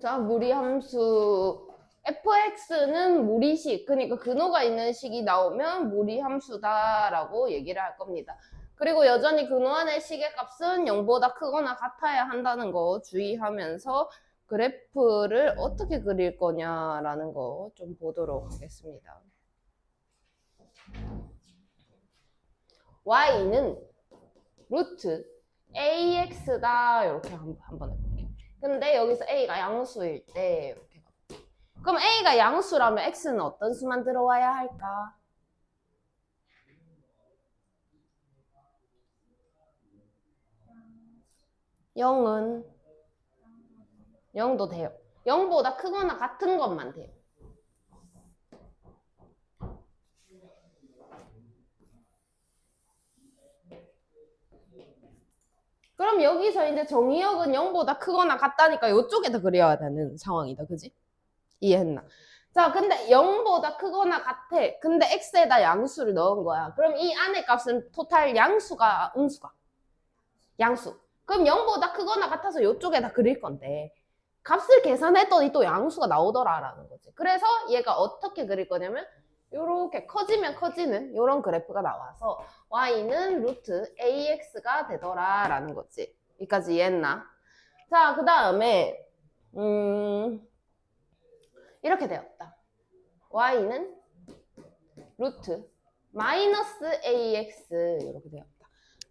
자, 무리함수 fx는 무리식, 그러니까 근호가 있는 식이 나오면 무리함수다라고 얘기를 할 겁니다. 그리고 여전히 근호 안의 식의 값은 0보다 크거나 같아야 한다는 거 주의하면서 그래프를 어떻게 그릴 거냐라는 거 좀 보도록 하겠습니다. y는 루트 ax다 이렇게 한번 해볼게요. 근데 여기서 a가 양수일 때 이렇게 그럼 a가 양수라면 x는 어떤 수만 들어와야 할까? 0은 0도 돼요. 0보다 크거나 같은 것만 돼요. 그럼 여기서 이제 정의역은 0보다 크거나 같다니까 이쪽에다 그려야 되는 상황이다. 그지? 이해했나? 자, 근데 0보다 크거나 같아. 근데 x에다 양수를 넣은 거야. 그럼 이 안의 값은 토탈 양수가 음수가? 양수. 그럼 0보다 크거나 같아서 이쪽에다 그릴 건데 값을 계산했더니 또 양수가 나오더라라는 거지. 그래서 얘가 어떻게 그릴 거냐면 이렇게 커지면 커지는 이런 그래프가 나와서 y는 루트 ax가 되더라라는 거지. 여기까지 이해했나? 자, 그 다음에 이렇게 되었다. y는 루트 마이너스 ax 이렇게 되었다.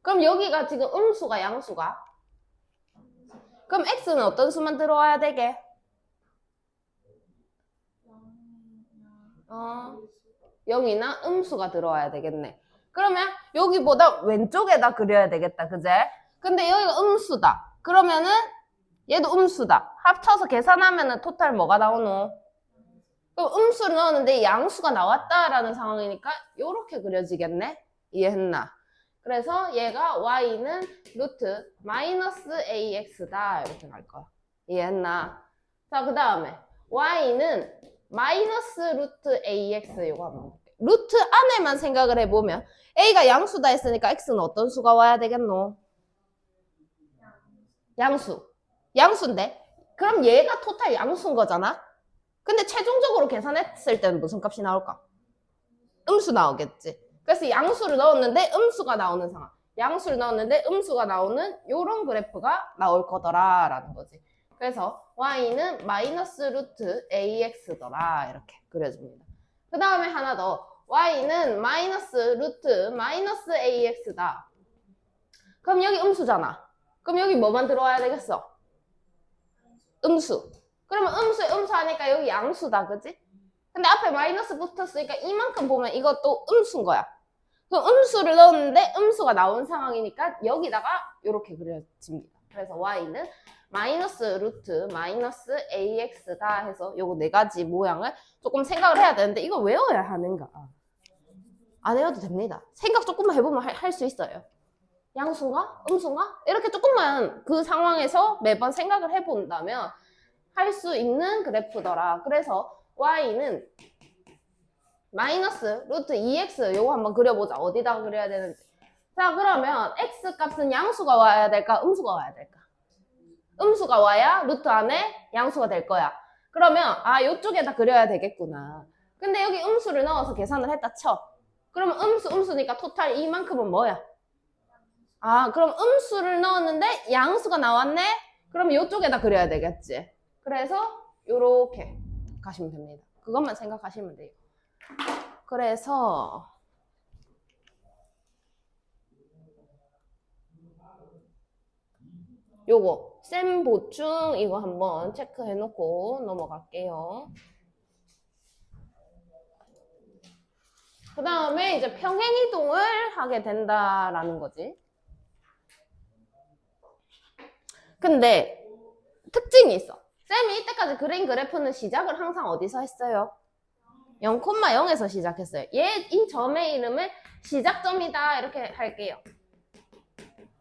그럼 여기가 지금 음수가 양수가? 그럼 x는 어떤 수만 들어와야 되게? 0이나 음수가 들어와야 되겠네. 그러면 여기보다 왼쪽에다 그려야 되겠다. 그제? 근데 여기가 음수다. 그러면은 얘도 음수다. 합쳐서 계산하면은 토탈 뭐가 나오노? 그럼 음수를 넣었는데 양수가 나왔다라는 상황이니까 이렇게 그려지겠네? 이해했나? 그래서 얘가 y는 루트 마이너스 ax다 이렇게 갈 거야. 이해했나? 자, 그 다음에 y는 마이너스 루트 ax 이거 한번 볼게. 루트 안에만 생각을 해보면 a가 양수다 했으니까 x는 어떤 수가 와야 되겠노? 양수. 양수인데? 그럼 얘가 토탈 양수인 거잖아? 근데 최종적으로 계산했을 때는 무슨 값이 나올까? 음수 나오겠지. 그래서 양수를 넣었는데 음수가 나오는 상황. 양수를 넣었는데 음수가 나오는 요런 그래프가 나올 거더라라는 거지. 그래서 y는 마이너스 루트 ax더라 이렇게 그려줍니다. 그 다음에 하나 더. y는 마이너스 루트 마이너스 ax다. 그럼 여기 음수잖아. 그럼 여기 뭐만 들어와야 되겠어? 음수. 그러면 음수에 음수 하니까 여기 양수다. 그지? 근데 앞에 마이너스 붙었으니까 이만큼 보면 이것도 음수인 거야. 그럼 음수를 넣었는데 음수가 나온 상황이니까 여기다가 이렇게 그려집니다. 그래서 y는 마이너스 루트 마이너스 ax다 해서 요거 네 가지 모양을 조금 생각을 해야 되는데 이거 외워야 하는가? 안 외워도 됩니다. 생각 조금만 해보면 할 수 있어요. 양수인가? 음수인가? 이렇게 조금만 그 상황에서 매번 생각을 해본다면 할 수 있는 그래프더라. 그래서 y는 마이너스 루트 2x 요거 한번 그려보자. 어디다가 그려야 되는지. 자, 그러면 x 값은 양수가 와야 될까? 음수가 와야 될까? 음수가 와야 루트 안에 양수가 될 거야. 그러면 요쪽에다 그려야 되겠구나. 근데 여기 음수를 넣어서 계산을 했다 쳐. 그러면 음수니까 토탈 이만큼은 뭐야? 그럼 음수를 넣었는데 양수가 나왔네? 그럼 이쪽에다 그려야 되겠지. 그래서 요렇게 가시면 됩니다. 그것만 생각하시면 돼요. 그래서 요거 쌤 보충 이거 한번 체크해 놓고 넘어갈게요. 그 다음에 이제 평행이동을 하게 된다라는 거지. 근데 특징이 있어. 쌤이 이때까지 그린 그래프는 시작을 항상 어디서 했어요? 0,0에서 시작했어요. 이 점의 이름을 시작점이다 이렇게 할게요.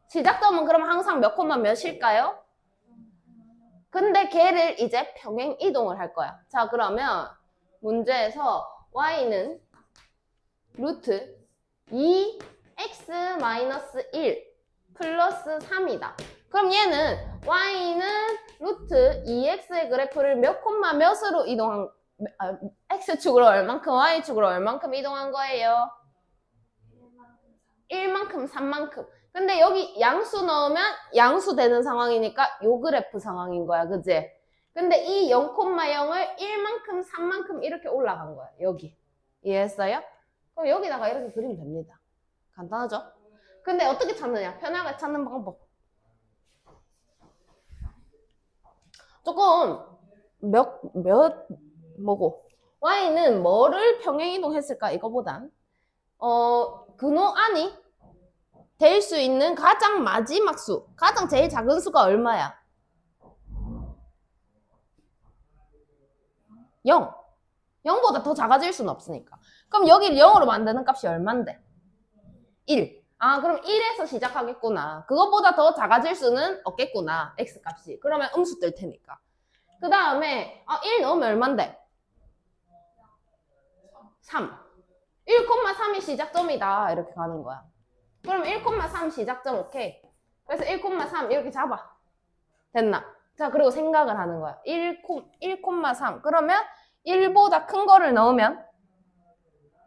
시작점은 그럼 항상 몇 콤마 몇일까요? 근데 걔를 이제 평행 이동을 할 거야. 자, 그러면 문제에서 y는 루트 2x-1 플러스 3이다. 그럼 얘는 y는 루트 2x의 그래프를 몇 콤마 몇으로 이동한 x축으로 얼만큼 y축으로 얼만큼 이동한 거예요? 1만큼 3만큼. 근데 여기 양수 넣으면 양수 되는 상황이니까 요 그래프 상황인 거야. 그지? 근데 이 0,0을 1만큼 3만큼 이렇게 올라간 거야. 여기. 이해했어요? 그럼 여기다가 이렇게 그리면 됩니다. 간단하죠? 근데 어떻게 찾느냐? 편하게 찾는 방법. 조금 뭐고? y는 뭐를 평행이동했을까? 이거보단 근호 안이 될 수 있는 가장 마지막 수, 가장 제일 작은 수가 얼마야? 0. 0보다 더 작아질 수는 없으니까. 그럼 여기를 0으로 만드는 값이 얼만데? 1. 아, 그럼 1에서 시작하겠구나. 그것보다 더 작아질 수는 없겠구나. x값이. 그러면 음수 뜰 테니까. 그 다음에 1 넣으면 얼만데? 3. 1,3이 시작점이다. 이렇게 가는 거야. 그럼 1,3 시작점 오케이. 그래서 1,3 이렇게 잡아. 됐나? 자, 그리고 생각을 하는 거야. 1,3. 그러면 1보다 큰 거를 넣으면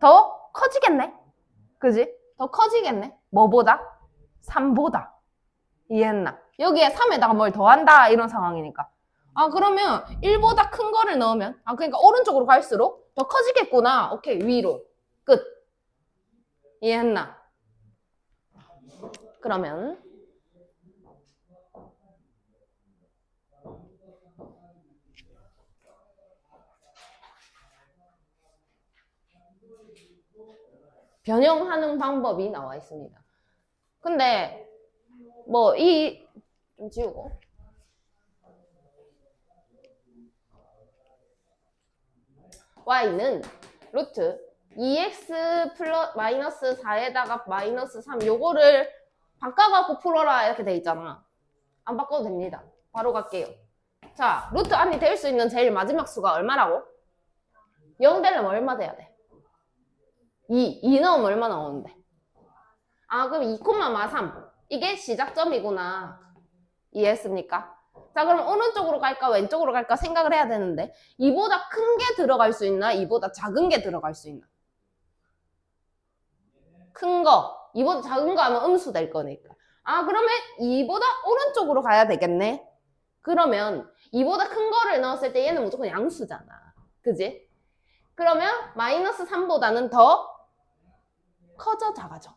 더 커지겠네? 그지? 더 커지겠네? 뭐보다? 3보다. 이해했나? 여기에 3에다가 뭘 더한다 이런 상황이니까. 아, 그러면 1보다 큰 거를 넣으면 그러니까 오른쪽으로 갈수록 더 커지겠구나. 오케이, 위로. 끝. 이해했나? 그러면 변형하는 방법이 나와 있습니다. 근데 뭐 좀 지우고 y는 루트 2x 플러스 마이너스 4에다가 마이너스 3 요거를 바꿔갖고 풀어라 이렇게 돼 있잖아. 안 바꿔도 됩니다. 바로 갈게요. 자, 루트 안이 될 수 있는 제일 마지막 수가 얼마라고? 0 되려면 얼마 돼야 돼? 2 넣으면 얼마 나오는데? 아, 그럼 2,3 이게 시작점이구나. 이해했습니까? 자, 그럼 오른쪽으로 갈까 왼쪽으로 갈까 생각을 해야 되는데 2보다 큰 게 들어갈 수 있나? 2보다 작은 게 들어갈 수 있나? 큰 거, 2보다 작은 거 하면 음수 될 거니까. 아, 그러면 2보다 오른쪽으로 가야 되겠네? 그러면 2보다 큰 거를 넣었을 때 얘는 무조건 양수잖아. 그지? 그러면 마이너스 3보다는 더 커져 작아져?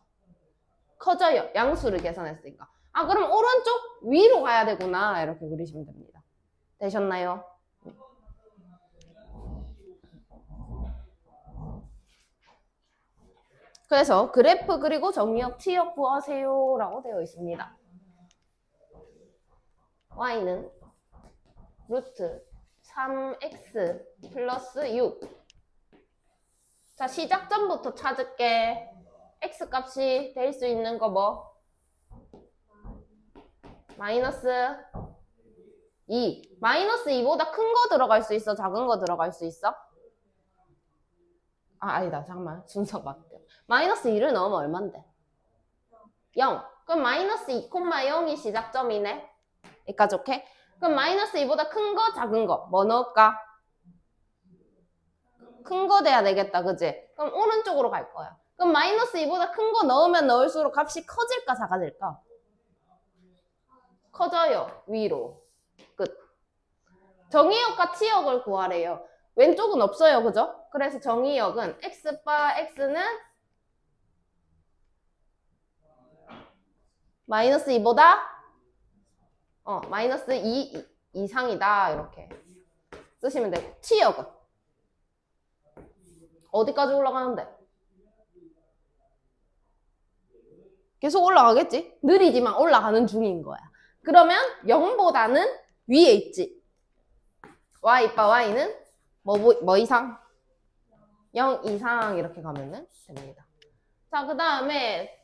커져요. 양수를 계산했으니까. 아, 그럼 오른쪽 위로 가야 되구나. 이렇게 그리시면 됩니다. 되셨나요? 그래서 그래프 그리고 정의역, t역 구하세요 라고 되어 있습니다. y는 루트 3x 플러스 6. 자, 시작점부터 찾을게. x값이 될 수 있는 거 뭐? 마이너스 2. 마이너스 2보다 큰 거 들어갈 수 있어? 작은 거 들어갈 수 있어? 아니다. 잠깐만. 순서 바뀌어. 마이너스 2를 넣으면 얼만데? 0. 그럼 마이너스 2,0이 시작점이네. 여기까지 오케이? 그럼 마이너스 2보다 큰 거, 작은 거 뭐 넣을까? 큰 거 돼야 되겠다. 그지? 그럼 오른쪽으로 갈 거야. 그럼 마이너스 2보다 큰 거 넣으면 넣을수록 값이 커질까 작아질까? 커져요. 위로. 끝. 정의역과 t역을 구하래요. 왼쪽은 없어요. 그죠? 그래서 정의역은 x바 x는 마이너스 2보다 마이너스 2 이상이다. 이렇게 쓰시면 되고 t역은 어디까지 올라가는데? 계속 올라가겠지? 느리지만 올라가는 중인 거야. 그러면 0보다는 위에 있지. y바 y는 뭐 이상? 0 이상 이렇게 가면 됩니다. 자, 그 다음에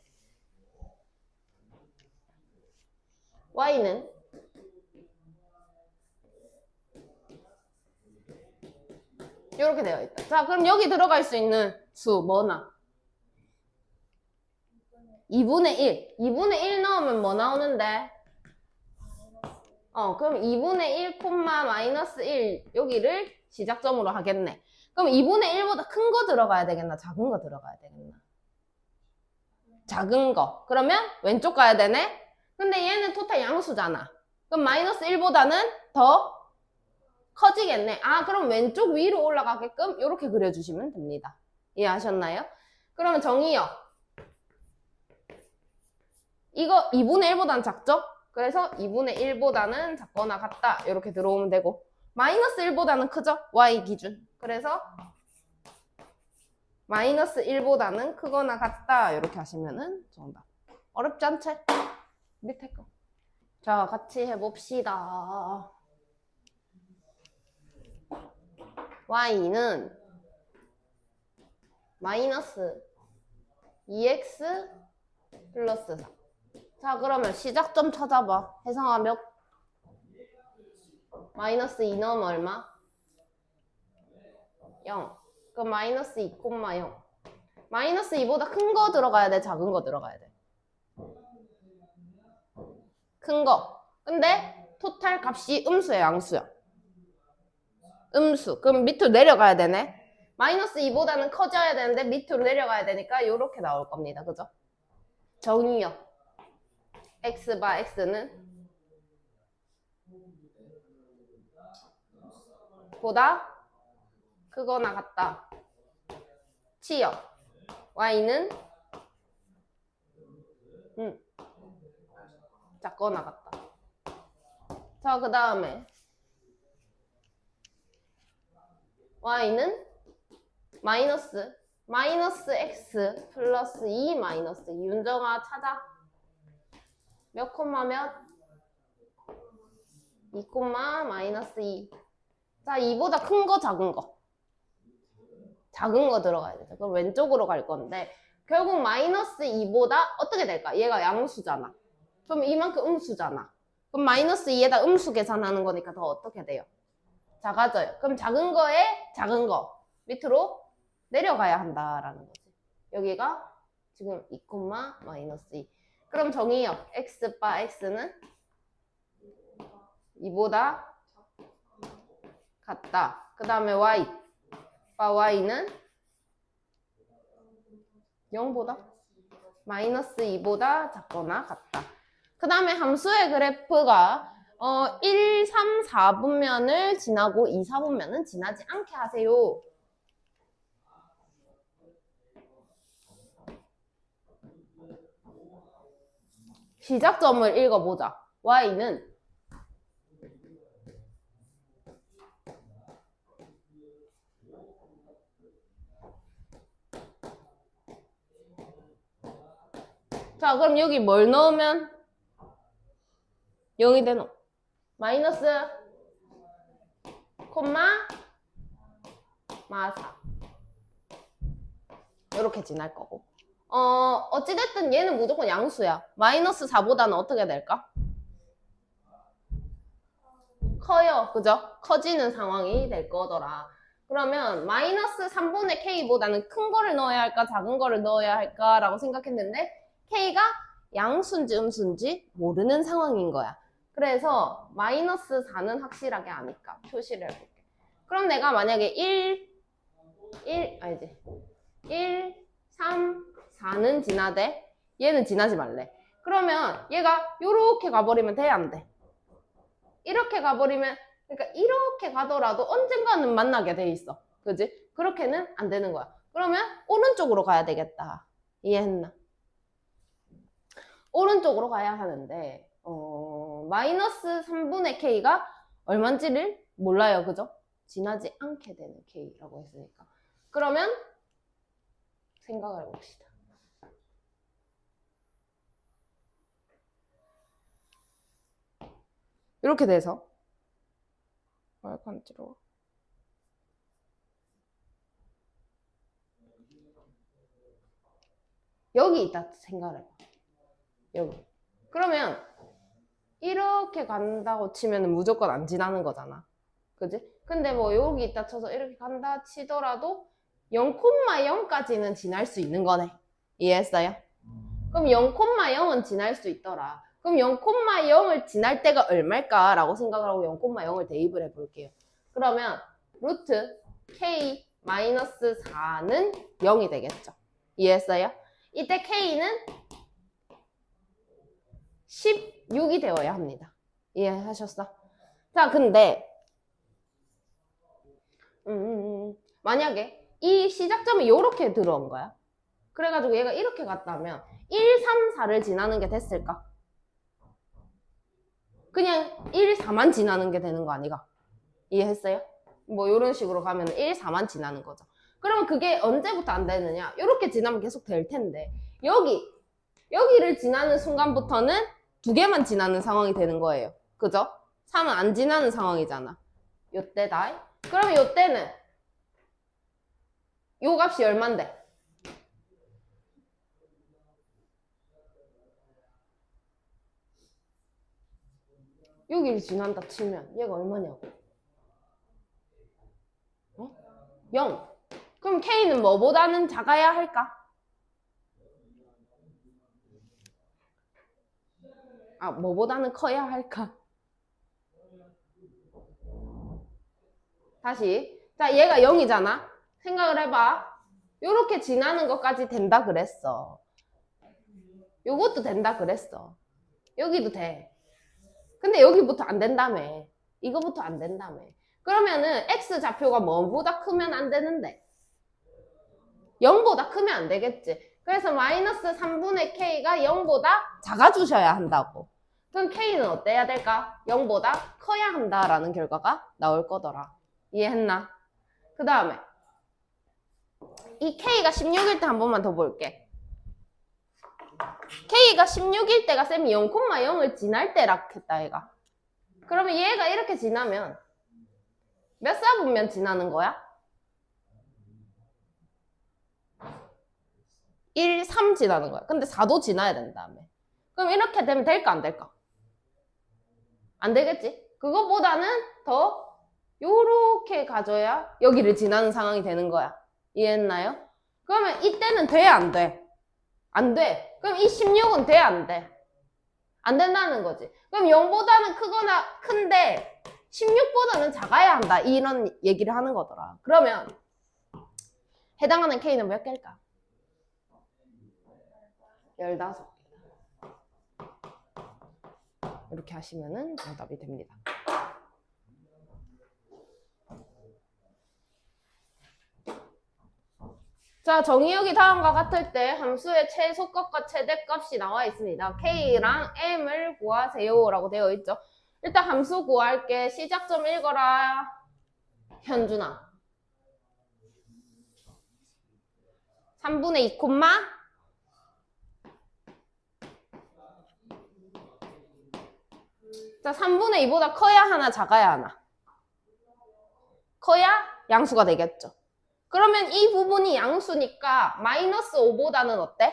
y는 이렇게 되어 있다. 자, 그럼 여기 들어갈 수 있는 수 뭐나? 2분의 1. 2분의 1 넣으면 뭐 나오는데? 그럼 2분의 1, 마이너스 1 여기를 시작점으로 하겠네. 그럼 2분의 1보다 큰 거 들어가야 되겠나? 작은 거 들어가야 되겠나? 작은 거. 그러면 왼쪽 가야 되네? 근데 얘는 토탈 양수잖아. 그럼 마이너스 1보다는 더 커지겠네. 그럼 왼쪽 위로 올라가게끔 이렇게 그려주시면 됩니다. 이해하셨나요? 그러면 정의요. 이거 2분의 1보다는 작죠? 그래서 2분의 1보다는 작거나 같다. 이렇게 들어오면 되고 마이너스 1보다는 크죠? y 기준. 그래서 마이너스 1보다는 크거나 같다. 이렇게 하시면은 정답. 어렵지 않지? 밑에 거. 자, 같이 해봅시다. y는 마이너스 2x 플러스 4. 자, 그러면 시작점 찾아봐. 혜성아 몇? 마이너스 2 넣으면 얼마? 0. 그럼 마이너스 2, 0. 마이너스 2보다 큰 거 들어가야 돼? 작은 거 들어가야 돼? 큰 거. 근데 토탈 값이 음수야, 양수야? 음수. 그럼 밑으로 내려가야 되네? 마이너스 2보다는 커져야 되는데 밑으로 내려가야 되니까 이렇게 나올 겁니다. 그죠? 정의요. x 바 x는 보다 크거나 같다. 치요. y는 작거나 같다. 자, 그 다음에 y는 마이너스 x 플러스 2 마이너스 2. 윤정아 찾아. 몇 콤마 몇? 2 콤마 마이너스 2. 자, 2보다 큰 거 작은 거? 작은 거 들어가야 되죠. 그럼 왼쪽으로 갈 건데 결국 마이너스 2보다 어떻게 될까? 얘가 양수잖아. 그럼 이만큼 음수잖아. 그럼 마이너스 2에다 음수 계산하는 거니까 더 어떻게 돼요? 작아져요. 그럼 작은 거에 작은 거 밑으로 내려가야 한다라는 거지. 여기가 지금 2, 마이너스 2. 그럼 정의요. x 바 x는 2보다 같다. 그 다음에 y 바 y는 0보다 마이너스 2보다 작거나 같다. 그 다음에 함수의 그래프가 1, 3, 4분면을 지나고 2, 4분면은 지나지 않게 하세요. 시작점을 읽어보자. y는 자, 그럼 여기 뭘 넣으면 0이 되노? 마이너스 콤마 마4 이렇게 지날 거고 어찌됐든 얘는 무조건 양수야. 마이너스 4보다는 어떻게 될까? 커요. 그죠? 커지는 상황이 될 거더라. 그러면 마이너스 3분의 k보다는 큰 거를 넣어야 할까 작은 거를 넣어야 할까 라고 생각했는데 k가 양수인지 음수인지 모르는 상황인 거야. 그래서 마이너스 4는 확실하게 아니까 표시를 해볼게. 그럼 내가 만약에 1, 3, 4는 지나되 얘는 지나지 말래. 그러면 얘가 요렇게 가버리면 돼? 안 돼? 이렇게 가버리면 그러니까 이렇게 가더라도 언젠가는 만나게 돼 있어. 그지? 그렇게는 안 되는 거야. 그러면 오른쪽으로 가야 되겠다. 이해했나? 오른쪽으로 가야 하는데 마이너스 3분의 k가 얼마인지를 몰라요. 그죠? 지나지 않게 되는 k라고 했으니까. 그러면 생각을 해봅시다. 이렇게 돼서 간지러워. 여기 있다 생각을 해봐. 여기. 그러면 이렇게 간다고 치면 무조건 안 지나는 거잖아. 그지? 근데 뭐 여기 있다 쳐서 이렇게 간다 치더라도 0,0까지는 지날 수 있는 거네. 이해했어요? 그럼 0,0은 지날 수 있더라. 그럼 0,0을 지날 때가 얼마일까? 라고 생각을 하고 0,0을 대입을 해볼게요. 그러면 루트 K-4는 0이 되겠죠. 이해했어요? 이때 K는 16이 되어야 합니다. 이해하셨어? 자, 근데 만약에 이 시작점이 이렇게 들어온 거야. 그래가지고 얘가 이렇게 갔다면 1, 3, 4를 지나는 게 됐을까? 그냥 1, 4만 지나는 게 되는 거 아니가? 이해했어요? 뭐 이런 식으로 가면 1, 4만 지나는 거죠. 그러면 그게 언제부터 안 되느냐? 이렇게 지나면 계속 될 텐데 여기를 지나는 순간부터는 2개만 지나는 상황이 되는 거예요. 그죠? 3은 안 지나는 상황이잖아. 요때다. 그러면 요때는 요 값이 얼만데? 여기를 지난다 치면 얘가 얼마냐고? 0. 그럼 K는 뭐보다는 작아야 할까? 뭐보다는 커야 할까? 다시. 자, 얘가 0이잖아? 생각을 해봐. 요렇게 지나는 것까지 된다 그랬어. 요것도 된다 그랬어. 여기도 돼. 근데 여기부터 안 된다며. 이거부터 안 된다며. 그러면은 X 좌표가 뭐보다 크면 안 되는데? 0보다 크면 안 되겠지. 그래서 마이너스 3분의 K가 0보다 작아주셔야 한다고. 그럼 K는 어때야 될까? 0보다 커야 한다라는 결과가 나올 거더라. 이해했나? 그 다음에 이 K가 16일 때 한 번만 더 볼게. K가 16일 때가 쌤이 0,0을 지날 때라 했다 얘가. 그러면 얘가 이렇게 지나면 몇 사분면 지나는 거야? 1, 3 지나는 거야. 근데 4도 지나야 된다며. 그럼 이렇게 되면 될까 안 될까? 안 되겠지? 그거보다는 더 요렇게 가져야 여기를 지나는 상황이 되는 거야. 이해했나요? 그러면 이때는 돼, 안 돼? 안 돼. 그럼 이 16은 돼, 안 돼? 안 된다는 거지. 그럼 0보다는 크거나 큰데 16보다는 작아야 한다. 이런 얘기를 하는 거더라. 그러면 해당하는 K는 몇 개일까? 15개. 이렇게 하시면은 정답이 됩니다. 자, 정의역이 다음과 같을 때 함수의 최소값과 최대값이 나와 있습니다. K랑 M을 구하세요 라고 되어 있죠. 일단 함수 구할게. 시작점 읽어라. 현준아. 3분의 2 콤마 자, 3분의 2보다 커야 하나 작아야 하나? 커야 양수가 되겠죠. 그러면 이 부분이 양수니까 마이너스 5보다는 어때?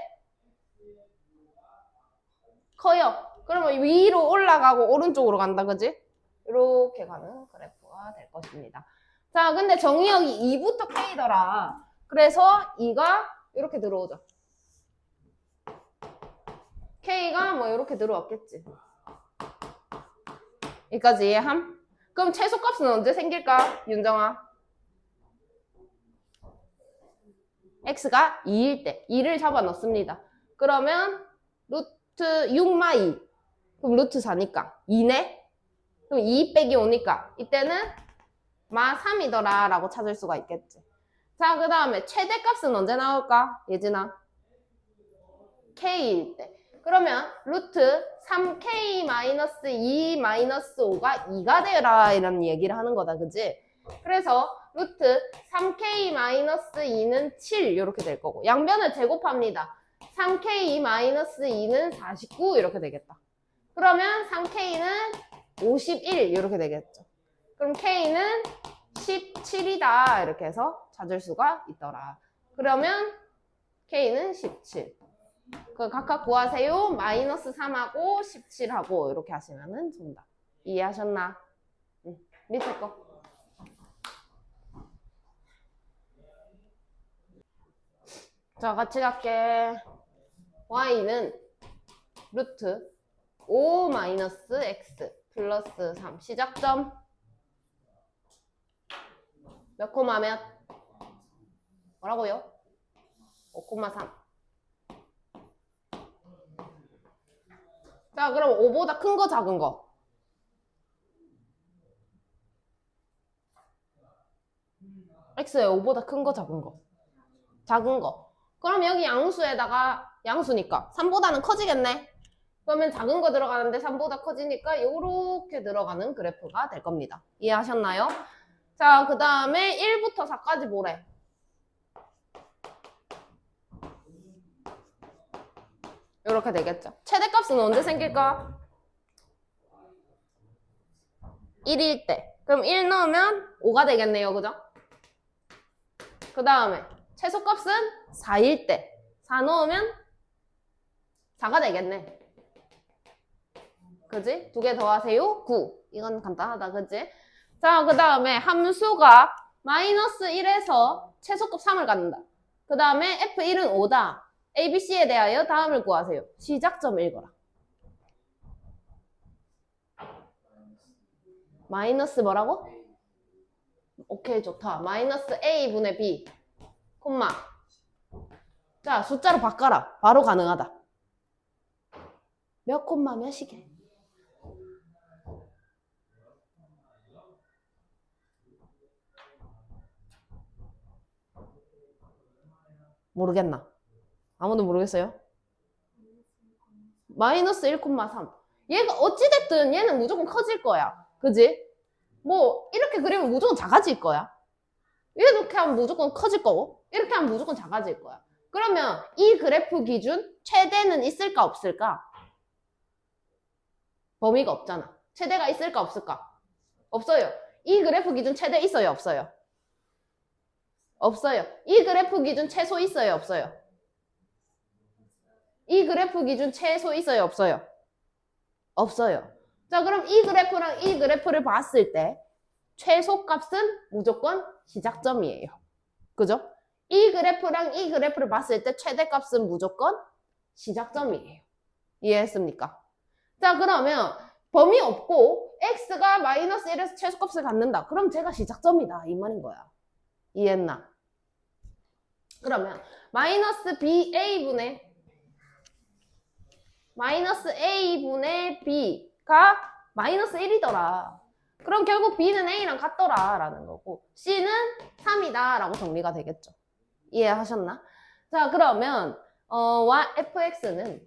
커요. 그러면 위로 올라가고 오른쪽으로 간다, 그지? 이렇게 가는 그래프가 될 것입니다. 자, 근데 정의역이 2부터 K더라. 그래서 2가 이렇게 들어오죠. K가 뭐 이렇게 들어왔겠지. 여기까지 이해함? 그럼 최소값은 언제 생길까? 윤정아. X가 2일 때 2를 잡아 넣습니다. 그러면 루트 6마 2 그럼 루트 4니까 2네? 그럼 2 빼기 5니까 이때는 마 3이더라 라고 찾을 수가 있겠지. 자, 그 다음에 최대값은 언제 나올까? 예진아. K일 때. 그러면 루트 3K-2-5가 2가 되라 이런 얘기를 하는 거다. 그지? 그래서 루트 3K-2는 7 이렇게 될 거고 양변을 제곱합니다. 3K-2는 49 이렇게 되겠다. 그러면 3K는 51 이렇게 되겠죠. 그럼 K는 17이다 이렇게 해서 찾을 수가 있더라. 그러면 K는 17. 그 각각 구하세요. 마이너스 3하고 17하고 이렇게 하시면은 정답. 이해하셨나? 응. 밑에 거. 자, 같이 갈게. Y는 루트 5 마이너스 x 플러스 3 시작점 몇 코마 몇? 뭐라고요? 5,3. 자, 그럼 5보다 큰 거, 작은 거? x에 5보다 큰 거, 작은 거? 작은 거. 그럼 여기 양수에다가 양수니까 3보다는 커지겠네? 그러면 작은 거 들어가는데 3보다 커지니까 이렇게 들어가는 그래프가 될 겁니다. 이해하셨나요? 자, 그 다음에 1부터 4까지 뭐래? 이렇게 되겠죠. 최대값은 언제 생길까? 1일 때. 그럼 1 넣으면 5가 되겠네요. 그죠? 그 다음에 최소값은 4일 때. 4 넣으면 4가 되겠네. 그지? 2개 더하세요. 9. 이건 간단하다. 그지? 자, 그 다음에 함수가 마이너스 1에서 최소값 3을 갖는다. 그 다음에 F1은 5다. ABC에 대하여 다음을 구하세요. 시작점 읽어라. 마이너스 뭐라고? 오케이, 좋다. 마이너스 A분의 B, 콤마. 자, 숫자로 바꿔라. 바로 가능하다. 몇 콤마 몇이게? 모르겠나? 아무도 모르겠어요? 마이너스 1,3. 얘가 어찌됐든 얘는 무조건 커질 거야. 그지? 뭐 이렇게 그리면 무조건 작아질 거야. 이렇게 하면 무조건 커질 거고 이렇게 하면 무조건 작아질 거야. 그러면 이 그래프 기준 최대는 있을까 없을까? 범위가 없잖아. 최대가 있을까 없을까? 없어요. 이 그래프 기준 최대 있어요 없어요? 없어요. 이 그래프 기준 최소 있어요 없어요? 이 그래프 기준 최소 있어요 없어요? 없어요. 자, 그럼 이 그래프랑 이 그래프를 봤을 때 최소값은 무조건 시작점이에요. 그죠? 이 그래프랑 이 그래프를 봤을 때 최대값은 무조건 시작점이에요. 이해했습니까? 자, 그러면 범위 없고 x가 마이너스 1에서 최소값을 갖는다. 그럼 제가 시작점이다. 이 말인 거야. 이해했나? 그러면 마이너스 a분의 b가 마이너스 1이더라. 그럼 결국 b는 a랑 같더라 라는 거고 c는 3이다 라고 정리가 되겠죠. 이해하셨나? 자, 그러면 fx는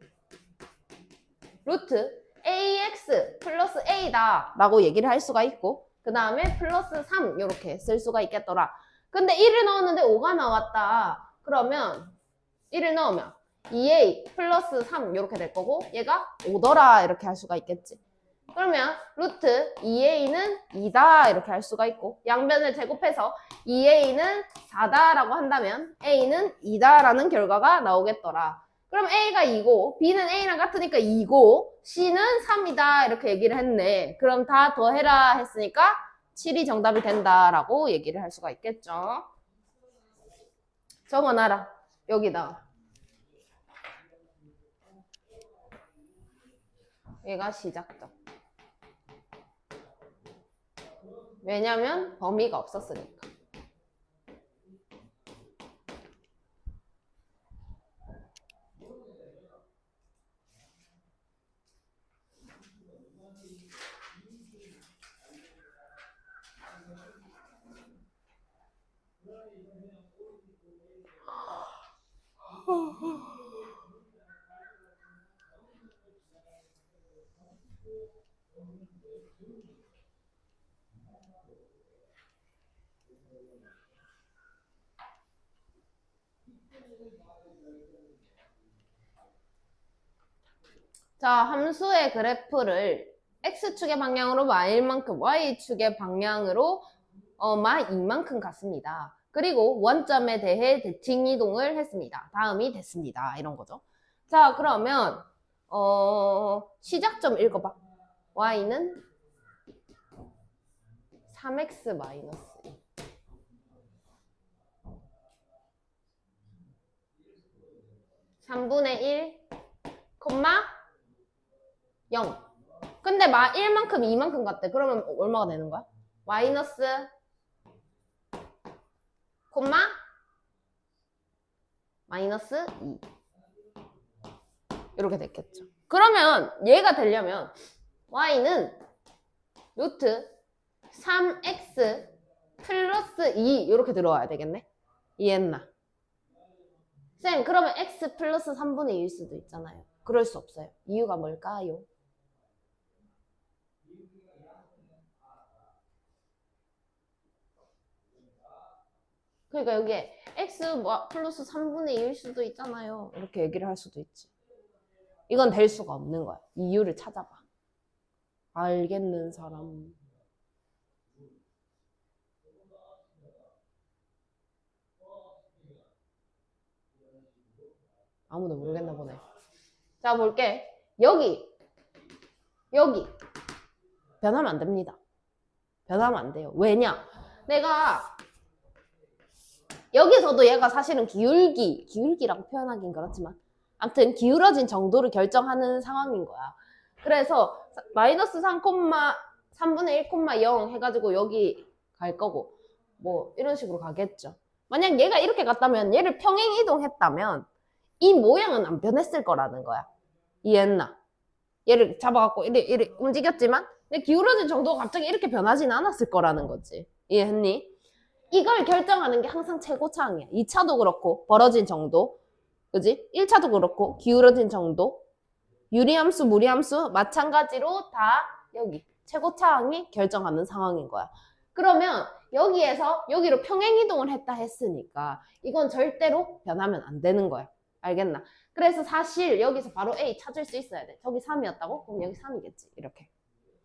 루트 ax 플러스 a다 라고 얘기를 할 수가 있고 그 다음에 플러스 3 이렇게 쓸 수가 있겠더라. 근데 1을 넣었는데 5가 나왔다. 그러면 1을 넣으면 2a 플러스 3 이렇게 될 거고 얘가 5더라 이렇게 할 수가 있겠지. 그러면 루트 2a는 2다 이렇게 할 수가 있고 양변을 제곱해서 2a는 4다 라고 한다면 a는 2다 라는 결과가 나오겠더라. 그럼 a가 2고 b는 a랑 같으니까 2고 c는 3이다 이렇게 얘기를 했네. 그럼 다 더해라 했으니까 7이 정답이 된다라고 얘기를 할 수가 있겠죠. 적어놔라. 여기다. 얘가 시작점. 왜냐면 범위가 없었으니까. 자, 함수의 그래프를 x축의 방향으로 마일만큼, y축의 방향으로 마 2만큼 갔습니다. 그리고 원점에 대해 대칭 이동을 했습니다. 다음이 됐습니다. 이런 거죠. 자, 그러면 시작점 읽어봐. y는 3x 마이너스 2. (3분의 1) 콤마 0. 근데 1만큼 2만큼 같대. 그러면 얼마가 되는 거야? 마이너스 콤마 마이너스 2 이렇게 됐겠죠. 그러면 얘가 되려면 y는 루트 3x 플러스 2 이렇게 들어와야 되겠네. 이해했나? 쌤 그러면 x 플러스 3분의 2일 수도 있잖아요. 그럴 수 없어요. 이유가 뭘까요? 그러니까 여기에 x 플러스 3분의 2일 수도 있잖아요. 이렇게 얘기를 할 수도 있지. 이건 될 수가 없는 거야. 이유를 찾아봐. 알겠는 사람. 아무도 모르겠나 보네. 자, 볼게. 여기 변하면 안 됩니다. 변하면 안 돼요. 왜냐? 내가 여기서도 얘가 사실은 기울기라고 표현하긴 그렇지만 아무튼 기울어진 정도를 결정하는 상황인 거야. 그래서 마이너스 3분의 1,0 해가지고 여기 갈 거고 뭐 이런 식으로 가겠죠. 만약 얘가 이렇게 갔다면 얘를 평행 이동했다면 이 모양은 안 변했을 거라는 거야. 이해했나? 얘를 잡아갖고 이렇게 움직였지만 기울어진 정도가 갑자기 이렇게 변하진 않았을 거라는 거지. 이해했니? 이걸 결정하는 게 항상 최고차항이야. 2차도 그렇고 벌어진 정도, 그지? 1차도 그렇고 기울어진 정도, 유리함수, 무리함수 마찬가지로 다 여기 최고차항이 결정하는 상황인 거야. 그러면 여기에서 여기로 평행이동을 했다 했으니까 이건 절대로 변하면 안 되는 거야. 알겠나? 그래서 사실 여기서 바로 A 찾을 수 있어야 돼. 저기 3이었다고? 그럼 여기 3이겠지. 이렇게.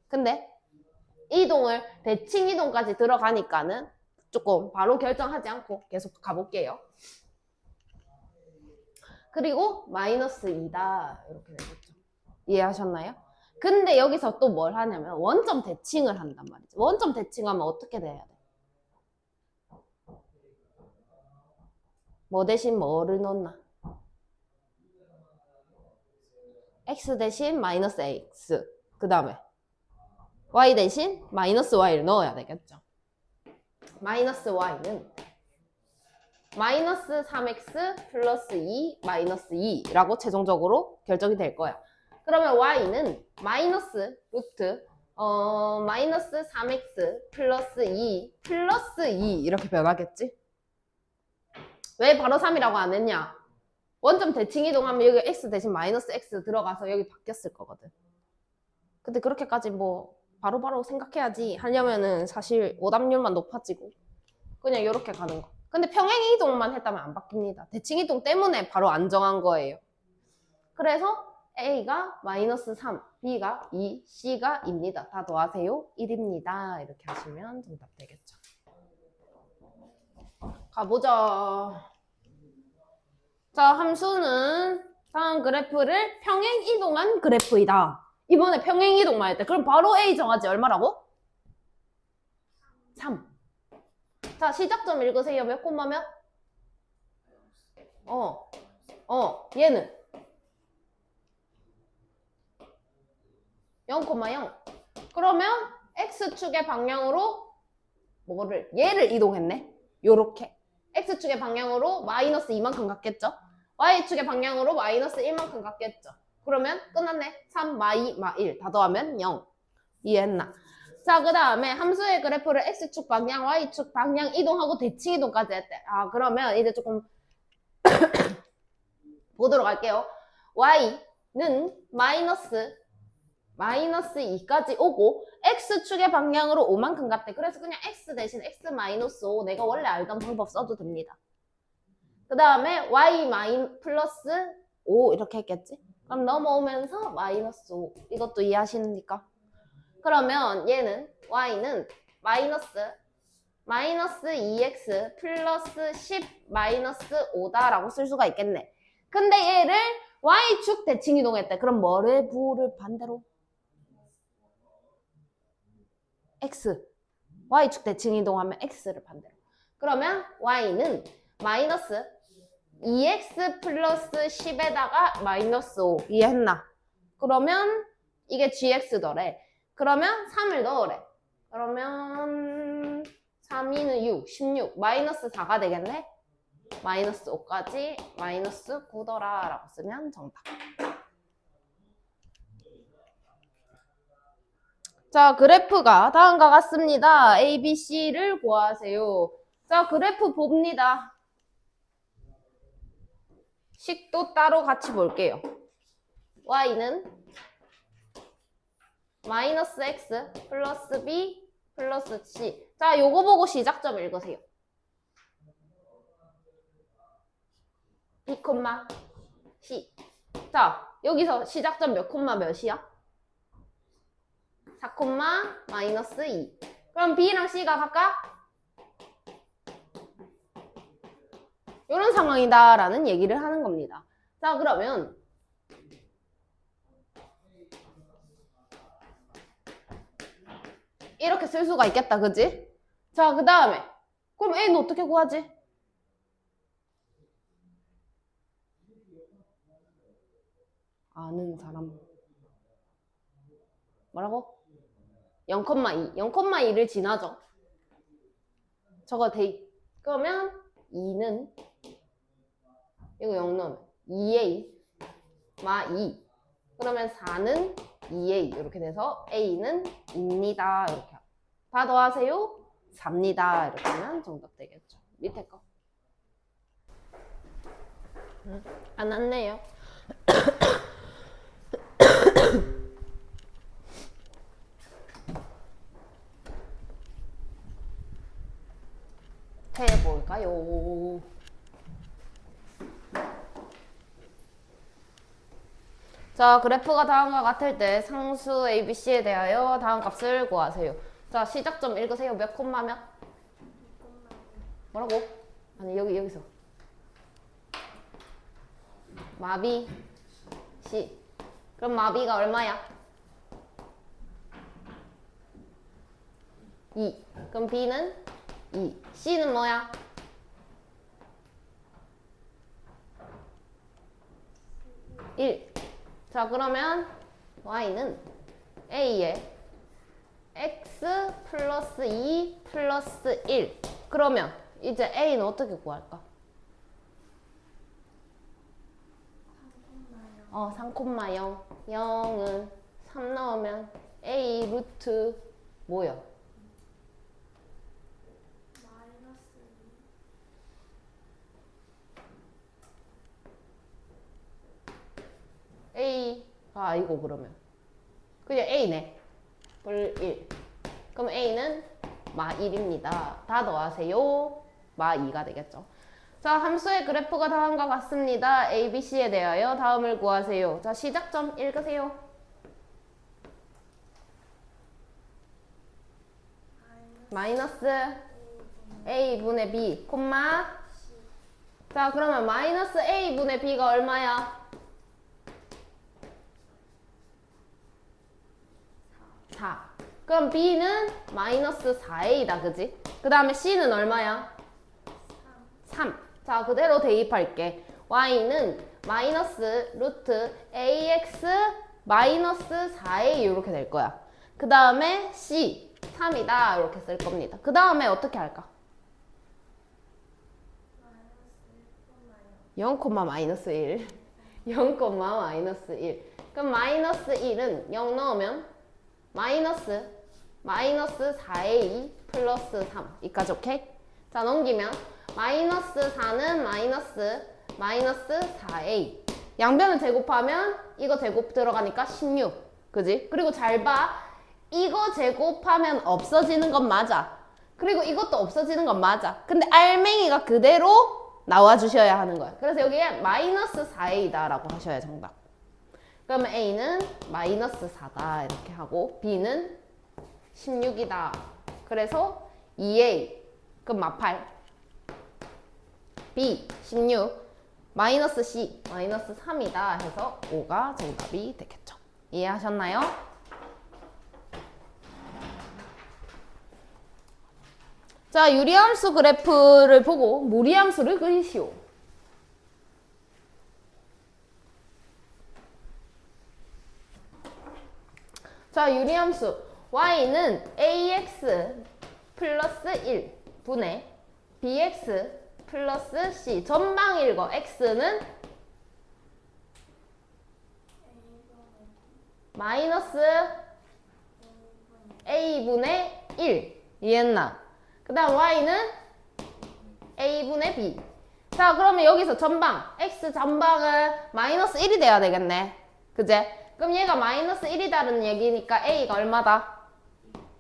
근데 이동을 대칭 이동까지 들어가니까는 조금 바로 결정하지 않고 계속 가볼게요. 그리고 마이너스 2다 이렇게 되겠죠. 이해하셨나요? 근데 여기서 또 뭘 하냐면 원점 대칭을 한단 말이지. 원점 대칭하면 어떻게 돼야 돼? 뭐 대신 뭐를 넣나? x 대신 마이너스 x 그 다음에 y 대신 마이너스 y를 넣어야 되겠죠. 마이너스 y는 마이너스 3x 플러스 2 마이너스 2라고 최종적으로 결정이 될 거야. 그러면 y는 마이너스 루트 마이너스 3x 플러스 2 플러스 2 이렇게 변하겠지? 왜 바로 3이라고 안 했냐? 원점 대칭 이동하면 여기 x 대신 마이너스 x 들어가서 여기 바뀌었을 거거든. 근데 그렇게까지 뭐 바로바로 생각해야지 하려면은 사실 오답률만 높아지고 그냥 이렇게 가는 거. 근데 평행 이동만 했다면 안 바뀝니다. 대칭 이동 때문에 바로 안정한 거예요. 그래서 A가 마이너스 3, B가 2, C가 2입니다. 다 더하세요. 1입니다. 이렇게 하시면 정답 되겠죠. 가보자. 자, 함수는 다음 그래프를 평행 이동한 그래프이다. 이번에 평행 이동만 했대. 그럼 바로 A 정하지. 얼마라고? 3. 자, 시작점 읽으세요. 몇 콤마면? 얘는 0,0. 그러면 X축의 방향으로 얘를 이동했네. 요렇게. X축의 방향으로 마이너스 2만큼 갔겠죠? Y축의 방향으로 마이너스 1만큼 갔겠죠? 그러면 끝났네. 3, 마이, 마 1. 다 더하면 0. 이해했나? 자, 그 다음에 함수의 그래프를 X축 방향, Y축 방향 이동하고 대칭 이동까지 했대. 아, 그러면 이제 조금 보도록 할게요. Y는 마이너스 2까지 오고 X축의 방향으로 5만큼 갔대. 그래서 그냥 X 대신 X 마이너스 5 내가 원래 알던 방법 써도 됩니다. 그 다음에 Y 플러스 5 이렇게 했겠지? 그럼 넘어오면서 마이너스 5 이것도 이해하시니까? 그러면 얘는 Y는 마이너스 2x 플러스 10 마이너스 5다라고 쓸 수가 있겠네. 근데 얘를 Y축 대칭 이동했대. 그럼 뭐를 부를 반대로? X. Y축 대칭 이동하면 X를 반대로. 그러면 Y는 마이너스 2x 플러스 10에다가 마이너스 5. 이해했나? 그러면 이게 gx더래. 그러면 3을 넣으래. 그러면 3, 2는 6, 16, 마이너스 4가 되겠네? 마이너스 5까지 마이너스 9더라 라고 쓰면 정답. 자, 그래프가 다음과 같습니다. A, B, C를 구하세요. 자, 그래프 봅니다. 식도 따로 같이 볼게요. Y는 마이너스 X 플러스 B 플러스 C. 자, 요거 보고 시작점 읽으세요. B, C. 자, 여기서 시작점 몇 콤마 몇이야? 4, 마이너스 2. 그럼 B랑 C가 각각 이런 상황이다라는 얘기를 하는 겁니다. 자, 그러면 이렇게 쓸 수가 있겠다, 그지? 자, 그 다음에 그럼 A는 어떻게 구하지? 아는 사람 뭐라고? 0,2 0,2를 지나죠. 저거 돼. 그러면 2는 이거 0 넣으면 2A 마 2. 그러면 4는 2A 이렇게 돼서 A는 2입니다. 이렇게 다 더하세요. 4입니다. 이렇게 하면 정답 되겠죠. 밑에 거. 안 왔네요. 해볼까요? 자, 그래프가 다음과 같을 때 상수 ABC에 대하여 다음 값을 구하세요. 자, 시작점 읽으세요. 몇 콤마면? 뭐라고? 아니, 여기서. 마비 C. 그럼 마비가 얼마야? 2. 그럼 B는 2. C는 뭐야? 1. 자, 그러면 Y는 A에 X 플러스 2 플러스 1. 그러면 이제 A는 어떻게 구할까? 3,0. 0은 3 넣으면 A 루트 뭐야? A가 이거 그러면 그냥 A네. 불 1. 그럼 A는 마 1입니다. 다 더하세요. 마 2가 되겠죠. 자, 함수의 그래프가 다음과 같습니다. A, B, C에 대하여 다음을 구하세요. 자, 시작점 읽으세요. 마이너스 A분의 B, 콤마. 자, 그러면 마이너스 A분의 B가 얼마야? 4. 그럼 B는 마이너스 4A다, 그지? 그 다음에 C는 얼마야? 3. 자, 그대로 대입할게. Y는 마이너스 루트 AX 마이너스 4A 이렇게 될 거야. 그 다음에 C 3이다 이렇게 쓸 겁니다. 그 다음에 어떻게 할까? 0, 마이너스 1 0, 마이너스 1. 그럼 마이너스 1은 0 넣으면 마이너스 4A 플러스 3 이까지 오케이? 자, 넘기면 마이너스 4는 마이너스 4A. 양변을 제곱하면 이거 제곱 들어가니까 16. 그지? 그리고 잘 봐. 이거 제곱하면 없어지는 건 맞아. 그리고 이것도 없어지는 건 맞아. 근데 알맹이가 그대로 나와주셔야 하는 거야. 그래서 여기에 마이너스 4A다 라고 하셔야 정답. 그러면 A는 마이너스 4다 이렇게 하고 B는 16이다. 그래서 2A 그럼 마8 B 16 마이너스 C 마이너스 3이다 해서 5가 정답이 되겠죠. 이해하셨나요? 자, 유리함수 그래프를 보고 무리함수를 그리시오. 자, 유리함수 y는 ax 플러스 1 분의 bx 플러스 c. 전방 읽어. x는 마이너스 a분의 1. 이해했나? 그 다음 y는 a분의 b. 자, 그러면 여기서 전방 x 전방은 마이너스 1이 돼야 되겠네. 그제? 그럼 얘가 마이너스 1이다는 얘기니까 a가 얼마다?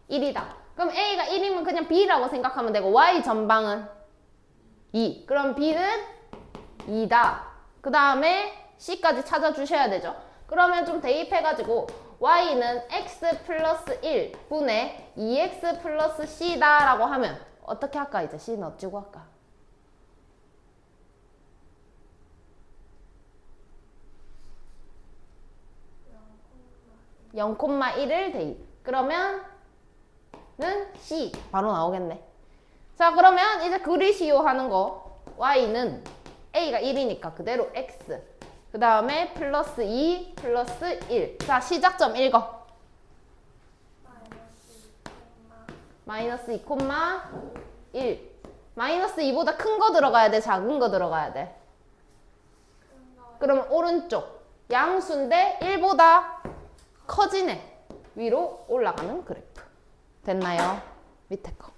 1이다. 그럼 a가 1이면 그냥 b라고 생각하면 되고 y 전방은 2. 그럼 b는 2다. 그 다음에 c까지 찾아주셔야 되죠. 그러면 좀 대입해가지고 y는 x 플러스 1 분의 2x 플러스 c다 라고 하면 어떻게 할까? 이제 c는 어찌고 할까? 0,1을 대입. 그러면 는 C 바로 나오겠네. 자, 그러면 이제 그리시오 하는 거. y는 a가 1이니까 그대로 x. 그 다음에 플러스 2 플러스 1. 자, 시작점 읽어. 마이너스 2,1. 마이너스 2보다 큰 거 들어가야 돼? 작은 거 들어가야 돼? 그러면 오른쪽. 양수인데 1보다 커지네. 위로 올라가는 그래프. 됐나요? 밑에 거.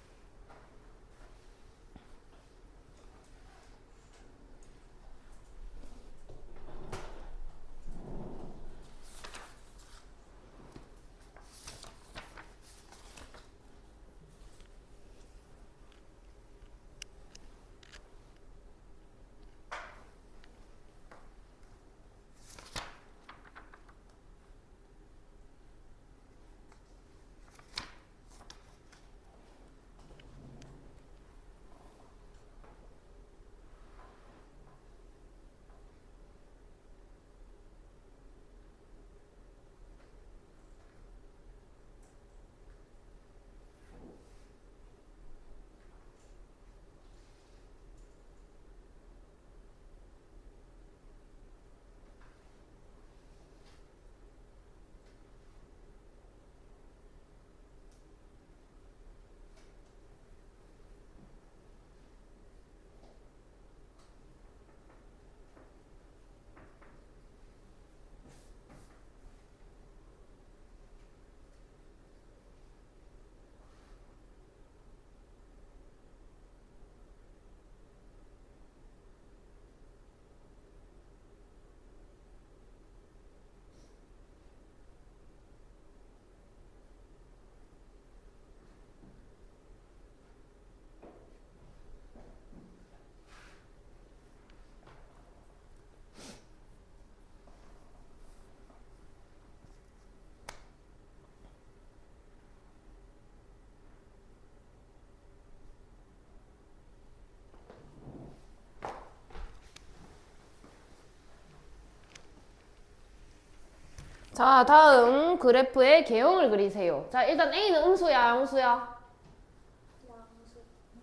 자, 다음 그래프의 개형을 그리세요. 자, 일단 A는 음수야, 양수야?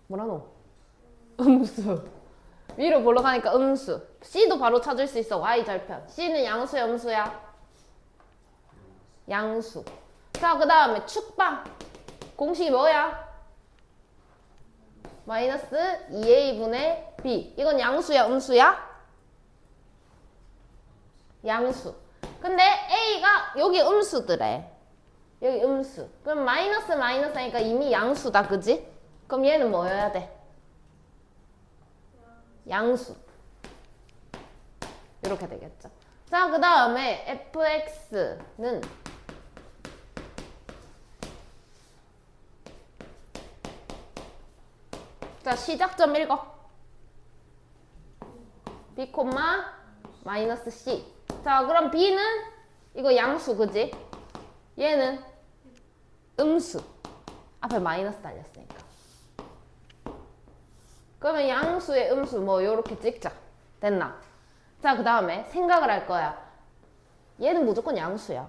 뭐라노? 음수. 위로 올라가니까 음수. C도 바로 찾을 수 있어. Y 절편. C는 양수야, 음수야? 양수. 자, 그 다음에 축방. 공식이 뭐야? 마이너스 2A분의 B. 이건 양수야, 음수야? 양수. 근데 A가 여기 음수더래. 여기 음수. 그럼 마이너스 마이너스 하니까 이미 양수다, 그지? 그럼 얘는 뭐여야 돼? 양수. 이렇게 되겠죠. 자, 그 다음에 fx는 자, 시작점 읽어. b, 마이너스 c. 자, 그럼 b는 이거 양수, 그지? 얘는 음수. 앞에 마이너스 달렸으니까. 그러면 양수의 음수 뭐 요렇게 찍자. 됐나? 자, 그 다음에 생각을 할 거야. 얘는 무조건 양수야.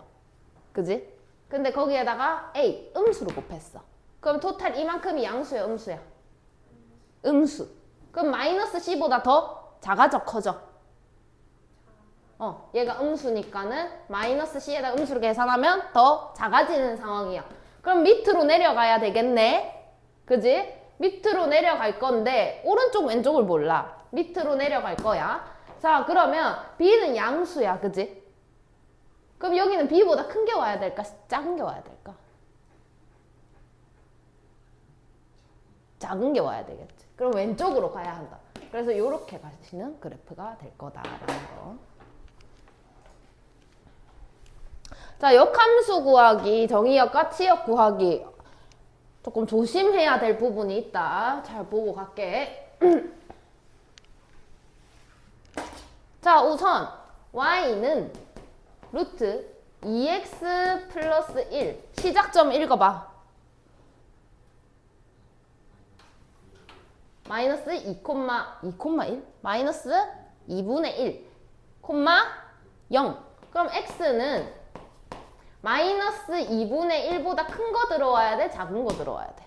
그지? 근데 거기에다가 A, 음수로 곱했어. 그럼 토탈 이만큼이 양수야, 음수야? 음수. 그럼 마이너스 C보다 더 작아져, 커져? 얘가 음수니까는 마이너스 c에다 음수를 계산하면 더 작아지는 상황이야. 그럼 밑으로 내려가야 되겠네. 그지? 밑으로 내려갈 건데 오른쪽 왼쪽을 몰라. 밑으로 내려갈 거야. 자, 그러면 b는 양수야. 그지? 그럼 여기는 b보다 큰 게 와야 될까? 작은 게 와야 될까? 작은 게 와야 되겠지. 그럼 왼쪽으로 가야 한다. 그래서 이렇게 가시는 그래프가 될 거다라는 거. 자, 역함수 구하기, 정의역과 치역 구하기. 조금 조심해야 될 부분이 있다. 잘 보고 갈게. 자, 우선 y는 루트 2x 플러스 1. 시작점 읽어봐. 마이너스 2,1? 마이너스 2분의 1, 0. 그럼 x는 마이너스 2분의 1보다 큰 거 들어와야 돼? 작은 거 들어와야 돼?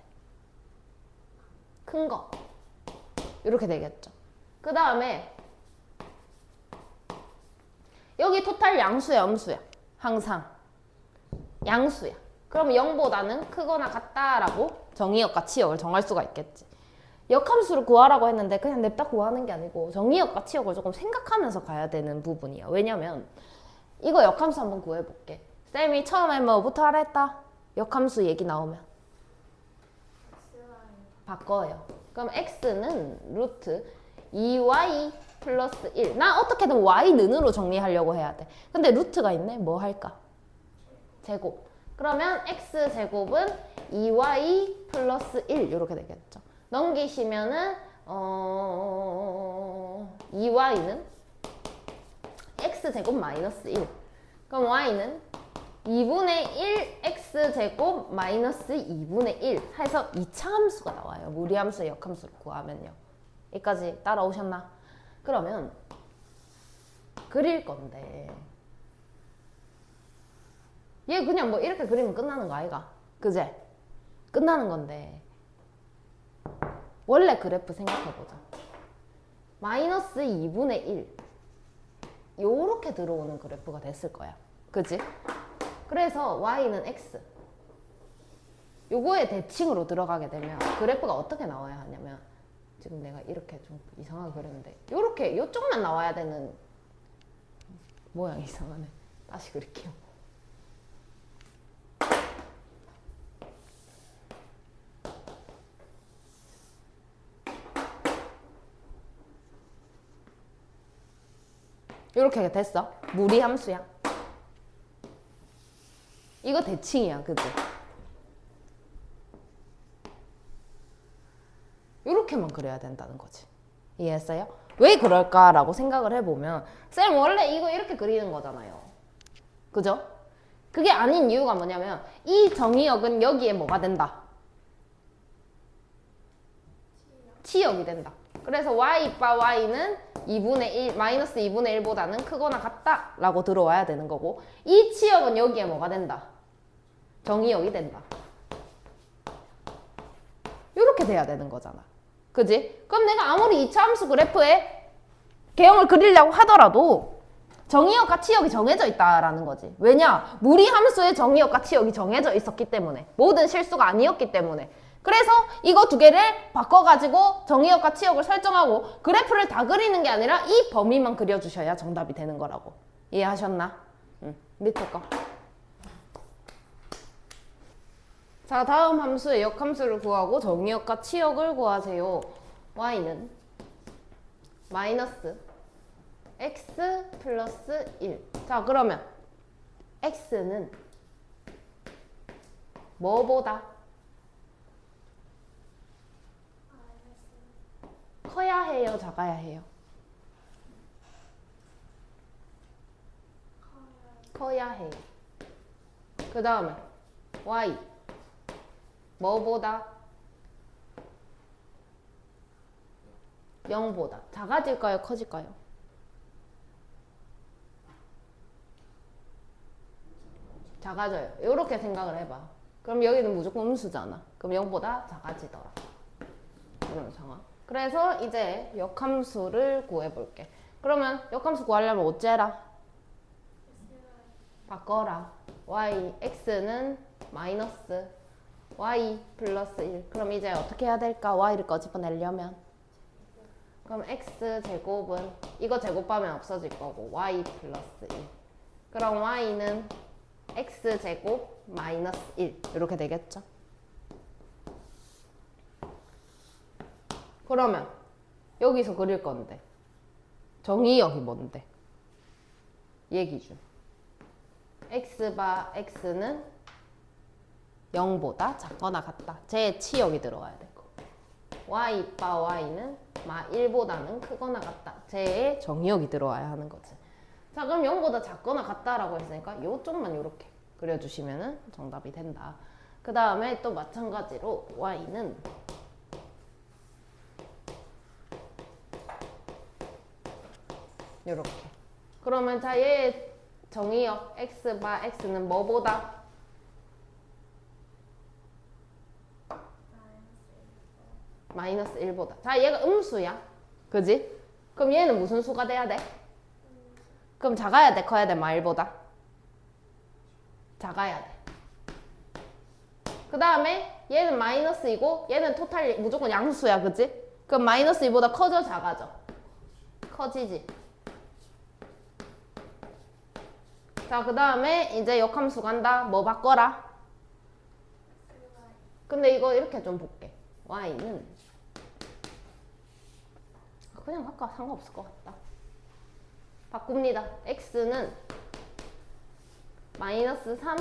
큰 거. 이렇게 되겠죠. 그 다음에 여기 토탈 양수야, 음수야? 항상 양수야. 그럼 0보다는 크거나 같다라고 정의역과 치역을 정할 수가 있겠지. 역함수를 구하라고 했는데 그냥 냅다 구하는 게 아니고 정의역과 치역을 조금 생각하면서 가야 되는 부분이야. 왜냐면 이거 역함수 한번 구해볼게. 쌤이 처음에 뭐부터 하라 했다? 역함수 얘기 나오면 바꿔요. 그럼 x는 루트 2y 플러스 1. 나 어떻게든 y는으로 정리하려고 해야 돼. 근데 루트가 있네? 뭐 할까? 제곱. 그러면 x제곱은 2y 플러스 1 이렇게 되겠죠. 넘기시면은 2y는 x제곱 마이너스 1. 그럼 y는 2분의 1 x제곱 마이너스 2분의 1 해서 2차 함수가 나와요. 무리함수의 역함수를 구하면요. 여기까지 따라오셨나? 그러면 그릴 건데 얘 그냥 뭐 이렇게 그리면 끝나는 거 아이가? 그제? 끝나는 건데 원래 그래프 생각해보자. 마이너스 2분의 1 요렇게 들어오는 그래프가 됐을 거야. 그지? 그래서 y는 x 요거의 대칭으로 들어가게 되면 그래프가 어떻게 나와야 하냐면 지금 내가 이렇게 좀 이상하게 그렸는데 요렇게 요쪽만 나와야 되는 모양이 이상하네. 다시 그릴게요. 요렇게 됐어. 무리함수야. 이거 대칭이야. 그지? 요렇게만 그려야 된다는 거지. 이해했어요? 왜 그럴까라고 생각을 해보면 쌤 원래 이거 이렇게 그리는 거잖아요. 그죠? 그게 아닌 이유가 뭐냐면 이 정의역은 여기에 뭐가 된다? 치역이 된다. 그래서 y 바 y는 2분의 1, 마이너스 2분의 1보다는 크거나 같다 라고 들어와야 되는 거고 이 치역은 여기에 뭐가 된다? 정의역이 된다. 이렇게 돼야 되는 거잖아. 그지? 그럼 내가 아무리 2차 함수 그래프에 개형을 그리려고 하더라도 정의역과 치역이 정해져 있다라는 거지. 왜냐? 무리함수의 정의역과 치역이 정해져 있었기 때문에 모든 실수가 아니었기 때문에 그래서 이거 두 개를 바꿔가지고 정의역과 치역을 설정하고 그래프를 다 그리는 게 아니라 이 범위만 그려주셔야 정답이 되는 거라고. 이해하셨나? 밑에 거. 자, 다음 함수의 역함수를 구하고 정의역과 치역을 구하세요. y는 마이너스 x 플러스 1. 자, 그러면 x는 뭐보다? 커야 해요? 작아야 해요? 커야 해요. 그 다음에 y 뭐보다? 0보다. 작아질까요? 커질까요? 작아져요. 이렇게 생각을 해봐. 그럼 여기는 무조건 음수잖아. 그럼 0보다 작아지더라. 이런 상황. 그래서 이제 역함수를 구해볼게. 그러면 역함수 구하려면 어째라? 바꿔라. y, x는 마이너스 y 플러스 1. 그럼 이제 어떻게 해야 될까? y를 꺼집어내려면. 그럼 x제곱은 이거 제곱하면 없어질 거고 y 플러스 1. 그럼 y는 x제곱 마이너스 1 이렇게 되겠죠? 그러면 여기서 그릴 건데 정의역이 뭔데? 얘 기준 x바 x는 0보다 작거나 같다. 제 치역이 들어가야 되고 y바 y는 1보다는 크거나 같다. 제 정의역이 들어와야 하는 거지. 자, 그럼 0보다 작거나 같다라고 했으니까 이쪽만 이렇게 그려주시면 정답이 된다. 그 다음에 또 마찬가지로 y는 이렇게. 그러면 자, 얘 정의역 x바 x는 뭐보다? 마이너스 1보다. 자, 얘가 음수야. 그지? 그럼 얘는 무슨 수가 돼야 돼? 그럼 작아야 돼? 커야 돼? 1보다? 작아야 돼. 그 다음에 얘는 마이너스이고 얘는 토탈 무조건 양수야. 그지? 그럼 마이너스 2보다 커져? 작아져? 커지지. 자, 그 다음에 이제 역함수 간다. 뭐 바꿔라? 근데 이거 이렇게 좀 볼게. y는 그냥 아까 상관없을 것 같다. 바꿉니다. x는 마이너스 3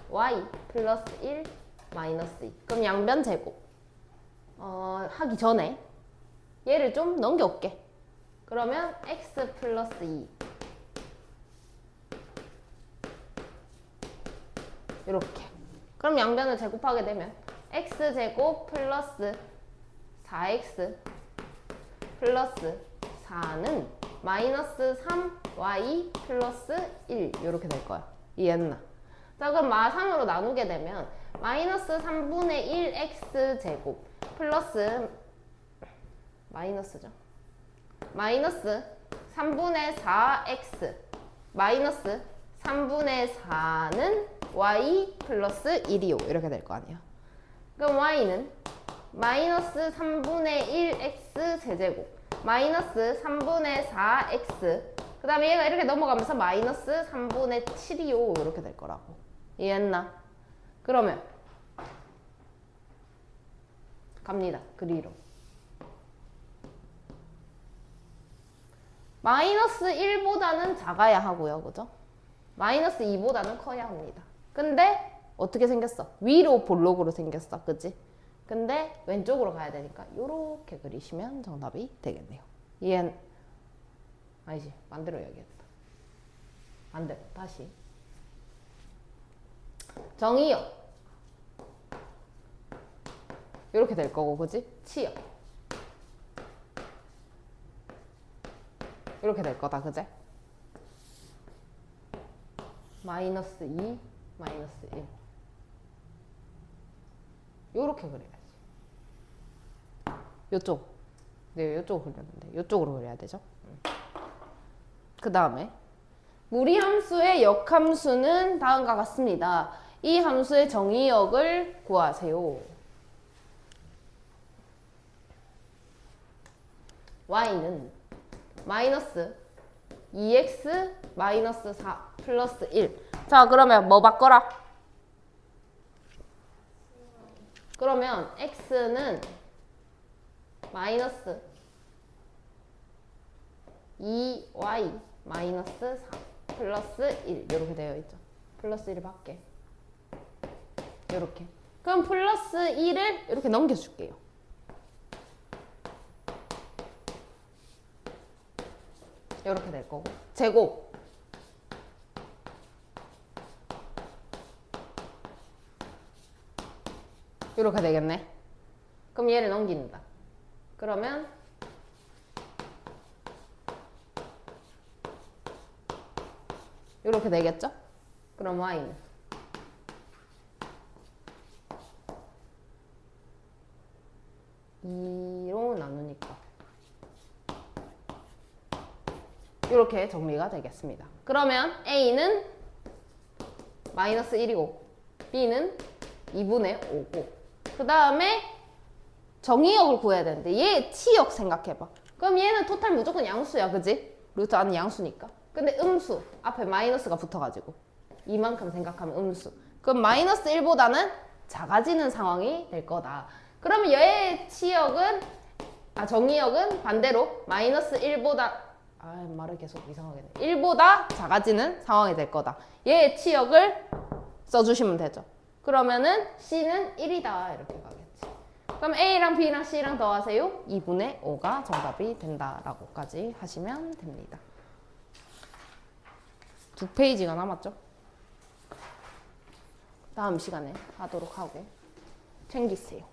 y 플러스 1 마이너스 2. 그럼 양변 제곱 하기 전에 얘를 좀 넘겨올게. 그러면 x 플러스 2 이렇게. 그럼 양변을 제곱하게 되면 x제곱 플러스 4x 플러스 4는 마이너스 3y 플러스 1 이렇게 될 거야. 이해했나? 자, 그럼 3으로 나누게 되면 마이너스 3분의 1 x제곱 플러스 마이너스죠. 마이너스 3분의 4x 마이너스 3분의 4는 y 플러스 1이요. 이렇게 될 거 아니야. 그럼 y는 마이너스 3분의 1x 세제곱 마이너스 3분의 4x 그 다음에 얘가 이렇게 넘어가면서 마이너스 3분의 7이요. 이렇게 될 거라고. 이해했나? 그러면 갑니다. 그리로. 마이너스 1보다는 작아야 하고요. 그죠? 마이너스 2보다는 커야 합니다. 근데 어떻게 생겼어? 위로 볼록으로 생겼어. 그치? 근데 왼쪽으로 가야 되니까 이렇게 그리시면 정답이 되겠네요. 이해는 아니지. 반대로 여기였다. 반대로 다시. 정의역 이렇게 될 거고, 그치? 치역 이렇게 될 거다. 그제? 마이너스 2 마이너스 1 요렇게 그려야지. 요쪽. 네, 요쪽으로 그렸는데 요쪽으로 그려야 되죠. 그 다음에 무리함수의 역함수는 다음과 같습니다. 이 함수의 정의역을 구하세요. y는 마이너스 2x 마이너스 4 플러스 1. 자, 그러면 뭐 바꿔라? 그러면 x는 마이너스 2y 마이너스 4 플러스 1 이렇게 되어 있죠. 플러스 1을 밖에 이렇게. 그럼 플러스 1을 이렇게 넘겨줄게요. 이렇게 될 거고. 제곱 이렇게 되겠네. 그럼 얘를 넘긴다. 그러면 이렇게 되겠죠? 그럼 y는 2로 나누니까 이렇게 정리가 되겠습니다. 그러면 a는 마이너스 1이고 b는 2분의 5고 그 다음에 정의역을 구해야 되는데 얘 치역 생각해봐. 그럼 얘는 토탈 무조건 양수야, 그지? 루트 안은 양수니까. 근데 음수 앞에 마이너스가 붙어가지고 이만큼 생각하면 음수. 그럼 마이너스 1보다는 작아지는 상황이 될 거다. 그러면 얘의 치역은 정의역은 반대로 마이너스 1보다 말을 계속 이상하게 해. 1보다 작아지는 상황이 될 거다. 얘의 치역을 써주시면 되죠. 그러면은 C는 1이다 이렇게 가겠지. 그럼 A랑 B랑 C랑 더하세요. 2분의 5가 정답이 된다라고까지 하시면 됩니다. 2페이지가 남았죠? 다음 시간에 하도록 하고 챙기세요.